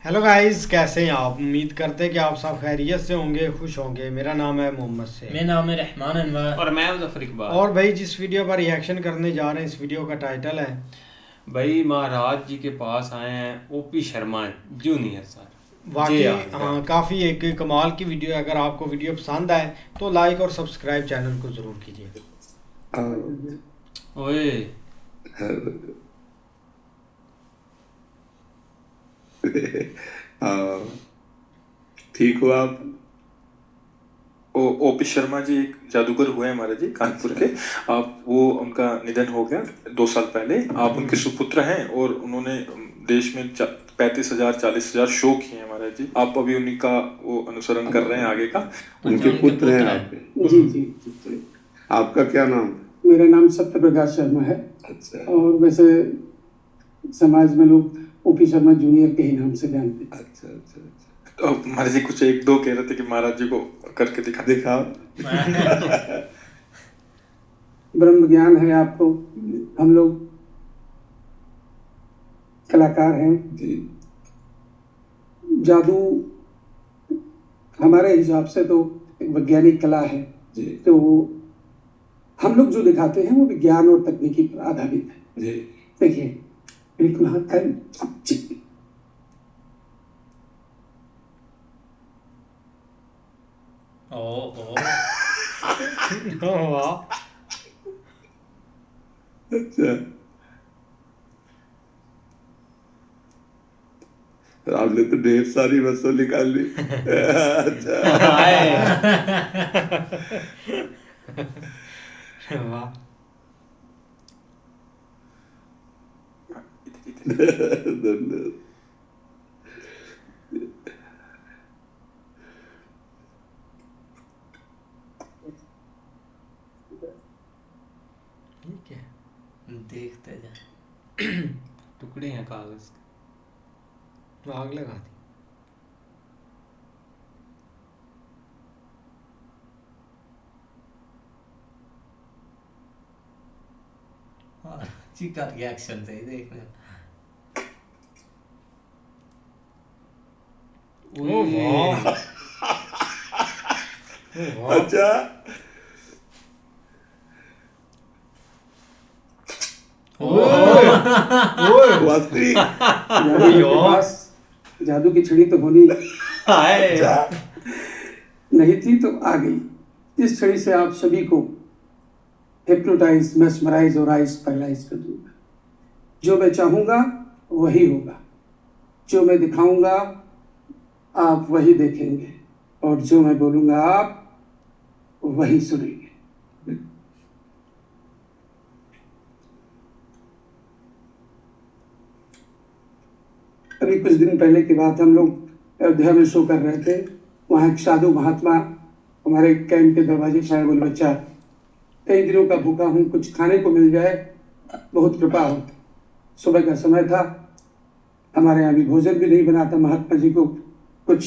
Hello guys, कैसे हैं आप? उम्मीद करते हैं कि आप सब खैरियत से होंगे, खुश होंगे। मेरा नाम है मोहम्मद से। मेरा नाम है रहमान अनवर। और मैं मुजफ्फर इकबाल। और भाई, जिस वीडियो पर रिएक्शन करने जा रहे हैं, इस वीडियो का टाइटल है भाई महाराज जी के पास आए हैं ओपी शर्मा जूनियर सर। वाकई। जे आर का। हाँ, काफ़ी एक कमाल की वीडियो है। अगर आपको वीडियो पसंद आए तो लाइक और सब्सक्राइब चैनल को ज़रूर कीजिए। ओए हाँ, ठीक हो आप? ओपी शर्मा जी एक जादूगर हुए हमारे जी कानपुर के। आप वो उनका निधन हो गया 2 साल पहले। आप उनके सुपुत्र हैं और उन्होंने देश में 35,000 40,000 शो किए हैं हमारे जी। आप अभी उन्हीं का वो अनुसरण कर रहे हैं आगे का। उनके पुत्र हैं आप? जी जी। आपका क्या नाम? मेरा नाम सत्य प्रकाश शर्मा है। अच्छा और वैसे समाज में लोग ओपी शर्मा जूनियर के ही नाम से जानते हैं। अच्छा अच्छा अच्छा। तो महाराज जी कुछ एक दो कह रहे थे कि महाराज जी को करके दिखाओ। ब्रह्म ज्ञान है आपको। हम लोग कलाकार हैं जी जादू हमारे हिसाब से तो एक वैज्ञानिक कला है। जी तो हम लोग जो दिखाते हैं वो विज्ञान और तकनीकी पर आधारित है। जी देखिए, बिल्कुल हाथ का ओ वाह। अच्छा। आपने तो ढेर सारी वस्तु निकाल ली। अच्छा। वाह। धन्यवाद। ठीक है, देखते जा। टुकड़े हैं कागज के। तो आग लगा दी। जी का रिएक्शन से ही देखने। ओह वाह। ओह वाह। अच्छा। ओए। वास्त्री। जादू के पास जादू की छड़ी तो होनी अच्छा। नहीं थी तो आ गई। इस छड़ी से आप सभी को हिप्नोटाइज, मेस्मराइज और आइज पैरालाइज कर दूंगा। जो मैं चाहूंगा वही होगा। जो मैं दिखाऊंगा आप वही देखेंगे, और जो मैं बोलूंगा आप वही सुनेंगे। अभी कुछ दिन पहले की बात, हम लोग अयोध्या में शो कर रहे थे। वहाँ एक साधु महात्मा हमारे कैंप के दरवाजे से आए। बोले, बच्चा, कई दिनों का भूखा हूँ, कुछ खाने को मिल जाए, बहुत कृपा हो। सुबह का समय था, हमारे यहाँ भी भोजन भी नहीं बना था। महात्मा जी को कुछ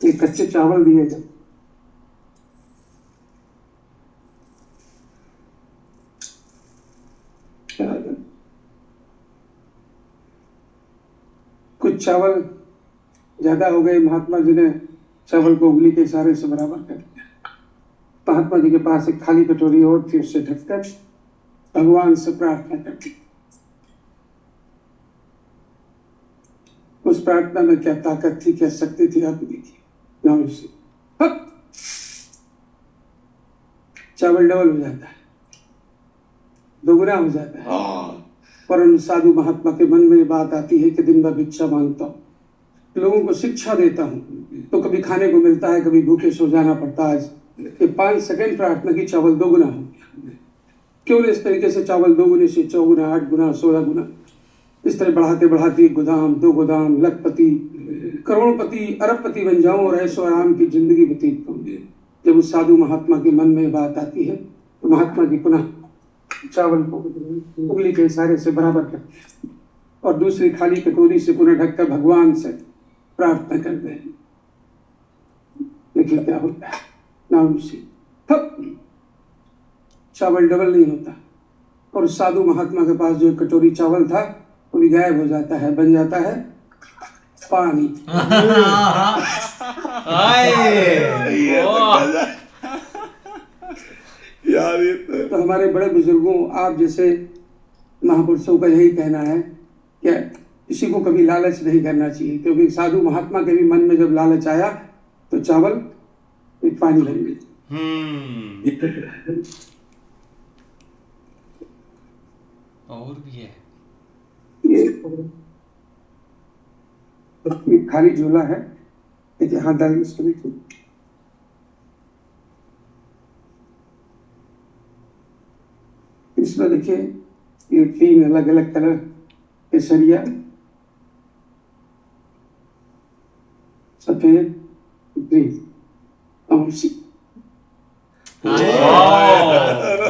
एक कच्चे चावल दिए थे। कुछ चावल ज्यादा हो गए। महात्मा जी ने चावल को उंगली के इशारे से बराबर कर दिया। महात्मा जी के पास एक खाली कटोरी और थी, उससे ढककर भगवान से प्रार्थना करती। उस प्रार्थना में क्या ताकत थी, क्या शक्ति थी, आप देखिए। नाम से चावल डबल हो जाता है, दोगुना हो जाता है। पर उन साधु महात्मा के मन में ये बात आती है कि दिन भर भिक्षा मांगता हूँ, लोगों को शिक्षा देता हूँ, तो कभी खाने को मिलता है, कभी भूखे सो जाना पड़ता है। ये 5 सेकंड प्रार्थना की चावल दोगुना हो गया। क्यों न इस तरीके से चावल दोगुने से 4 गुना, 8 गुना, 16 गुना, इस तरह बढ़ाते बढ़ाते 1 गोदाम, 2 गोदाम, लखपति, करोड़पति, अरबपति बन जाऊं और ऐशो आराम की जिंदगी व्यतीत करूं। जब उस साधु महात्मा के मन में बात आती है तो महात्मा जी पुनः चावल को उंगली के इशारे से बराबर करते हैं और दूसरी खाली कटोरी से पुनः ढककर भगवान से प्रार्थना करते हैं। देखिए क्या होता है। नाम से चावल डबल नहीं होता, और साधु महात्मा के पास जो कटोरी चावल था वो भी गायब हो जाता है, बन जाता है पानी। आए वाह यार ये तो हमारे बड़े बुजुर्गों, आप जैसे महापुरुषों का यही कहना है कि किसी को कभी लालच नहीं करना चाहिए, क्योंकि साधु महात्मा के भी मन में जब लालच आया तो चावल एक पानी बन गई। और भी है ये खाली झोला है, एक हाथ डाल इसको भी। इसमें देखिए ये 3 अलग अलग कलर केसरिया, सफेद, ग्रीन और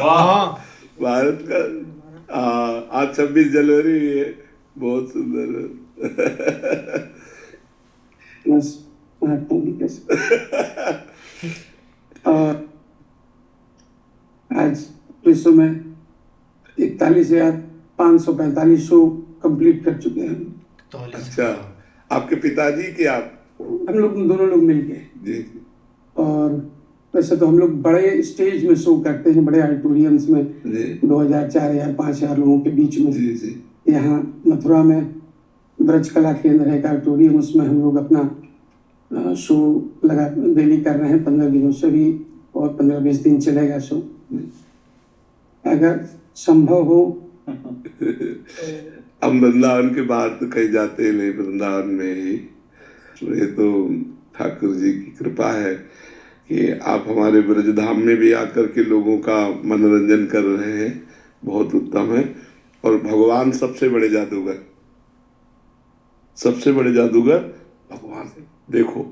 वाह भारत का आज 26 जनवरी भी है, बहुत सुंदर। बस महात्मा जी कैसे। और आज विश्व में 41,545 शो कंप्लीट कर चुके हैं हम। अच्छा, आपके पिताजी के आप? हम लोग दोनों लोग मिल के। जी। और वैसे तो हम लोग बड़े स्टेज में शो करते हैं, बड़े ऑडिटोरियम्स में, 2000, 4000, 5000 लोगों के बीच में। जी जी। यहाँ मथुरा में ब्रज कला केंद्र है, ऑडिटोरियम, उसमें हम लोग अपना शो लगा डेली कर रहे हैं 15 दिनों से भी, और 15-20 दिन चलेगा शो। अगर संभव हो हम वृंदावन के बाहर तो कहीं जाते नहीं, वृंदावन में ही। ये तो ठाकुर जी की कृपा है कि आप हमारे ब्रजधाम में भी आकर के लोगों का मनोरंजन कर रहे हैं, बहुत उत्तम है। और भगवान सबसे बड़े जादूगर, सबसे बड़े जादूगर भगवान। देखो,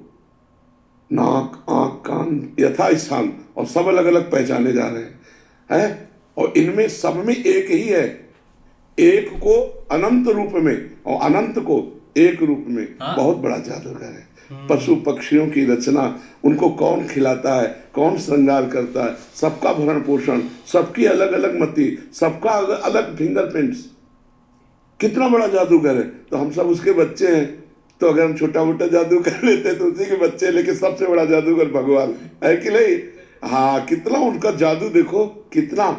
नाक, आंख, कान यथा स्थान, और सब अलग अलग पहचाने जा रहे हैं, और इनमें सब में एक ही है, एक को अनंत रूप में और अनंत को एक रूप में। बहुत बड़ा जादूगर है। पशु पक्षियों की रचना, उनको कौन खिलाता है, कौन श्रृंगार करता है, सबका भरण पोषण, सबकी अलग अलग मति, सबका अलग फिंगरप्रिंट्स। कितना बड़ा जादूगर है। तो हम सब उसके बच्चे हैं, तो अगर हम छोटा मोटा जादू कर लेते हैं तो उसी के बच्चे हैं, लेकिन सबसे बड़ा जादूगर भगवान है कि नहीं? हाँ, कितना उनका जादू देखो, कितना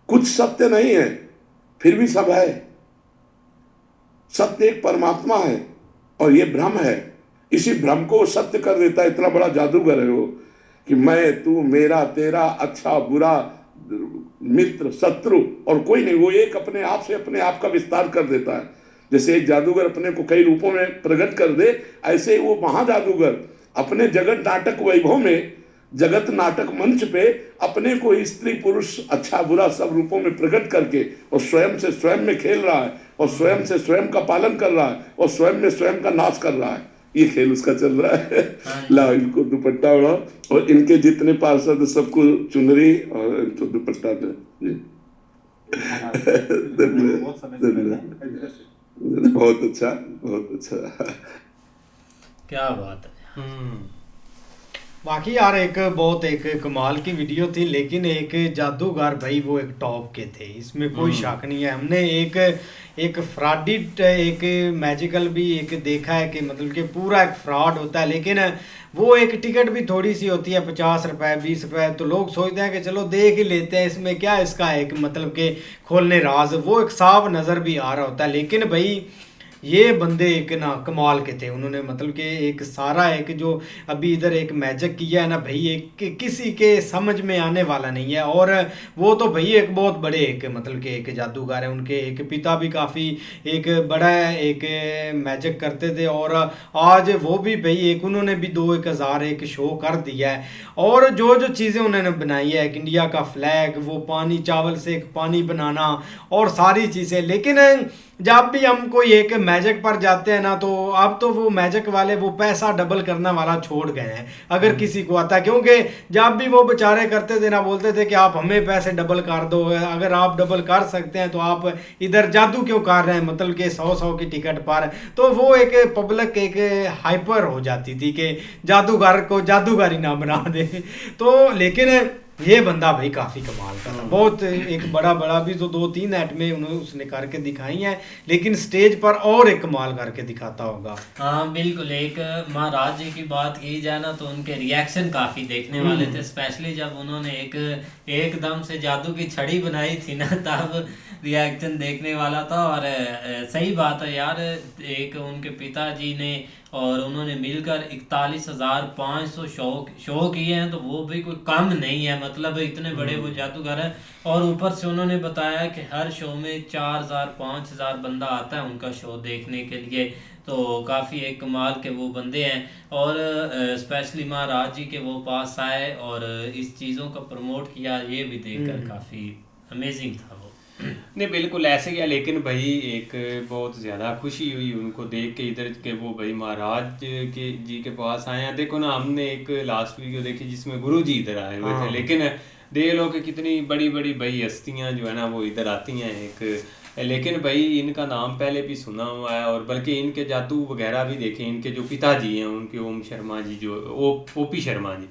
कुछ सत्य नहीं है फिर भी सब है। सत्य एक परमात्मा है और ये भ्रम है, इसी भ्रम को सत्य कर देता है। इतना बड़ा जादूगर है वो कि मैं, तू, मेरा, तेरा, अच्छा बुरा, मित्र, शत्रु और कोई नहीं। वो एक अपने आप से अपने आप का विस्तार कर देता है। जैसे एक जादूगर अपने को कई रूपों में प्रकट कर दे, ऐसे वो महाजादूगर अपने जगत नाटक वैभव में, जगत नाटक मंच पे अपने को स्त्री पुरुष अच्छा बुरा सब रूपों में प्रकट करके और स्वयं से स्वयं में खेल रहा है, और स्वयं से स्वयं का पालन कर रहा है, और स्वयं में स्वयं का नाश कर रहा है। ये खेल उसका चल रहा है। ला इनको दुपट्टा उड़ाओ, और इनके जितने पार्षद सबको चुनरी और इनको दुपट्टा दे। बहुत अच्छा, बहुत अच्छा। क्या बात है। बाकी यार एक बहुत एक कमाल की वीडियो थी, लेकिन एक जादूगर भाई वो एक टॉप के थे, इसमें कोई शक नहीं है। हमने एक फ्रॉडी एक मैजिकल भी एक देखा है कि मतलब कि पूरा एक फ्रॉड होता है, लेकिन वो एक टिकट भी थोड़ी सी होती है 50 रुपए 20 रुपए, तो लोग सोचते हैं कि चलो देख ही लेते हैं, इसमें क्या इसका एक मतलब के खोलने राज, वो एक साफ नज़र भी आ रहा होता है। लेकिन भाई ये बंदे एक ना कमाल के थे, उन्होंने मतलब कि एक सारा एक जो अभी इधर एक मैजिक किया है ना भाई, एक किसी के समझ में आने वाला नहीं है। और वो तो भाई एक बहुत बड़े एक मतलब कि एक जादूगर है, उनके एक पिता भी काफ़ी एक बड़ा एक मैजिक करते थे, और आज वो भी भाई एक उन्होंने भी 2-1 एक शो कर दिया है। और जो जो चीज़ें उन्होंने बनाई है, एक इंडिया का फ्लैग, वो पानी चावल से एक पानी बनाना और सारी चीज़ें। लेकिन जब भी हम कोई एक मैजिक पर जाते हैं ना, तो अब तो वो मैजिक वाले वो पैसा डबल करने वाला छोड़ गए हैं अगर किसी को आता, क्योंकि जब भी वो बेचारे करते थे ना, बोलते थे कि आप हमें पैसे डबल कर दो, अगर आप डबल कर सकते हैं तो आप इधर जादू क्यों कर रहे हैं, मतलब कि 100 की टिकट पर। तो वो एक पब्लिक एक हाइपर हो जाती थी कि जादूगर को जादूगर ही ना बना दे। तो लेकिन ये बंदा भाई काफ़ी कमाल का था, बहुत एक बड़ा बड़ा भी तो 2-3 एक्ट में उन्होंने उसने करके दिखाई हैं, लेकिन स्टेज पर और एक कमाल करके दिखाता होगा। हाँ बिल्कुल। एक महाराज जी की बात की जाए ना तो उनके रिएक्शन काफ़ी देखने वाले थे, स्पेशली जब उन्होंने एकदम से जादू की छड़ी बनाई थी ना, तब रिएक्शन देखने वाला था। और सही बात है यार, एक उनके पिताजी ने और उन्होंने मिलकर 41,500 शो किए हैं, तो वो भी कोई कम नहीं है, मतलब इतने बड़े वो जादूगर हैं। और ऊपर से उन्होंने बताया कि हर शो में 4,000-5,000 बंदा आता है उनका शो देखने के लिए, तो काफ़ी एक कमाल के वो बंदे हैं। और स्पेशली महाराज जी के वो पास आए और इस चीज़ों को प्रमोट किया, ये भी देखकर काफ़ी अमेजिंग था वो। नहीं बिल्कुल ऐसे ही है, लेकिन भाई एक बहुत ज़्यादा खुशी हुई उनको देख के इधर के वो भाई महाराज के जी के पास आए हैं। देखो ना, हमने एक लास्ट वीडियो देखी जिसमें गुरु जी इधर आए हुए थे, लेकिन देख लो कि कितनी बड़ी बड़ी भाई हस्तियाँ जो है ना वो इधर आती हैं एक, लेकिन भाई इनका नाम पहले भी सुना हुआ है, और बल्कि इनके जादू वगैरह भी देखे। इनके जो पिताजी हैं उनके ओम शर्मा जी, जो ओपी शर्मा जी,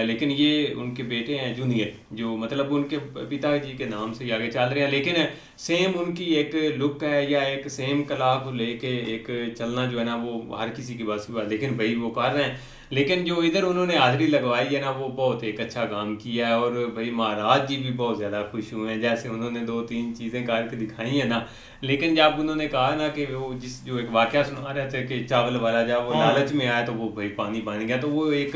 लेकिन ये उनके बेटे हैं जूनियर, जो मतलब उनके पिताजी के नाम से आगे चल रहे हैं। लेकिन सेम उनकी एक लुक है या एक सेम कला को लेके एक चलना जो है ना वो हर किसी की बस की बात, लेकिन भाई वो कर रहे हैं। लेकिन जो इधर उन्होंने हाजिरी लगवाई है ना वो बहुत एक अच्छा काम किया है, और भाई महाराज जी भी बहुत ज़्यादा खुश हुए हैं, जैसे उन्होंने 2-3 चीज़ें करके दिखाई है ना। लेकिन जब उन्होंने कहा ना कि वो जो एक वाकया सुना रहे थे कि चावल वाला जब वो लालच में आया तो वो भाई पानी बन गया, तो वो एक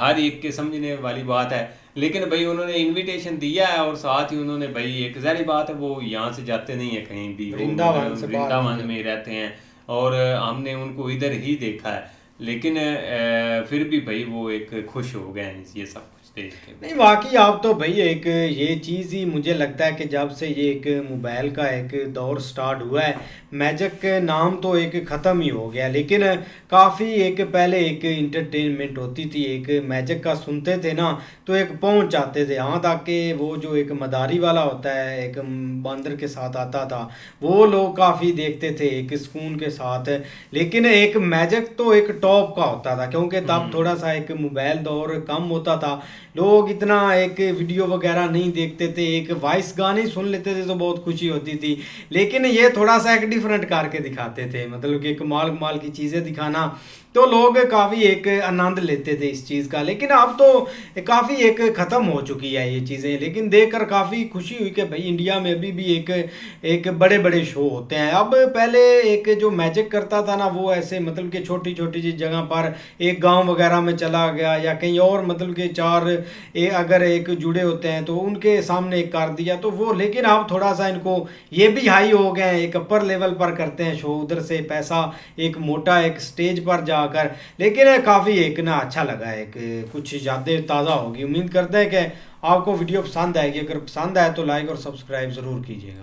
हर एक के समझने वाली बात है। लेकिन भाई उन्होंने इनविटेशन दिया है, और साथ ही उन्होंने भाई एक ज़ाहिर बात है वो यहाँ से जाते नहीं है कहीं भी, वृंदावन में रहते हैं, और हमने उनको इधर ही देखा है। लेकिन फिर भी भाई वो एक खुश हो गए हैं ये सब कुछ देख के। नहीं वाकई आप तो भाई एक ये चीज़ ही मुझे लगता है कि जब से ये एक मोबाइल का एक दौर स्टार्ट हुआ है, मैजिक के नाम तो एक ख़त्म ही हो गया, लेकिन काफ़ी एक पहले एक इंटरटेनमेंट होती थी, एक मैजिक का सुनते थे ना तो एक पहुंच जाते थे यहाँ तक कि वो जो एक मदारी वाला होता है एक बंदर के साथ आता था, वो लोग काफ़ी देखते थे एक सुकून के साथ। लेकिन एक मैजिक तो एक टॉप का होता था, क्योंकि तब थोड़ा सा एक मोबाइल दौर कम होता था, लोग इतना एक वीडियो वगैरह नहीं देखते थे, एक वॉइस गाने सुन लेते थे तो बहुत खुशी होती थी। लेकिन ये थोड़ा सा एक डिफरेंट करके दिखाते थे, मतलब कि कमाल कमाल की चीज़ें दिखाना, तो लोग काफ़ी एक आनंद लेते थे इस चीज़ का। लेकिन अब तो काफ़ी एक ख़त्म हो चुकी है ये चीज़ें, लेकिन देखकर काफ़ी खुशी हुई कि भाई इंडिया में अभी भी एक बड़े बड़े शो होते हैं। अब पहले एक जो मैजिक करता था ना वो ऐसे मतलब कि छोटी छोटी सी जगह पर एक गांव वगैरह में चला गया या कहीं और, मतलब कि चार अगर एक जुड़े होते हैं तो उनके सामने एक कर दिया तो वो। लेकिन अब थोड़ा सा इनको ये भी हाई हो गए हैं, एक अपर लेवल पर करते हैं शो, उधर से पैसा एक मोटा एक स्टेज पर जाकर। लेकिन काफ़ी एक ना अच्छा लगा, एक कुछ यादें ताज़ा होगी। उम्मीद करते हैं कि आपको वीडियो पसंद आएगी, अगर पसंद आए तो लाइक और सब्सक्राइब ज़रूर कीजिएगा।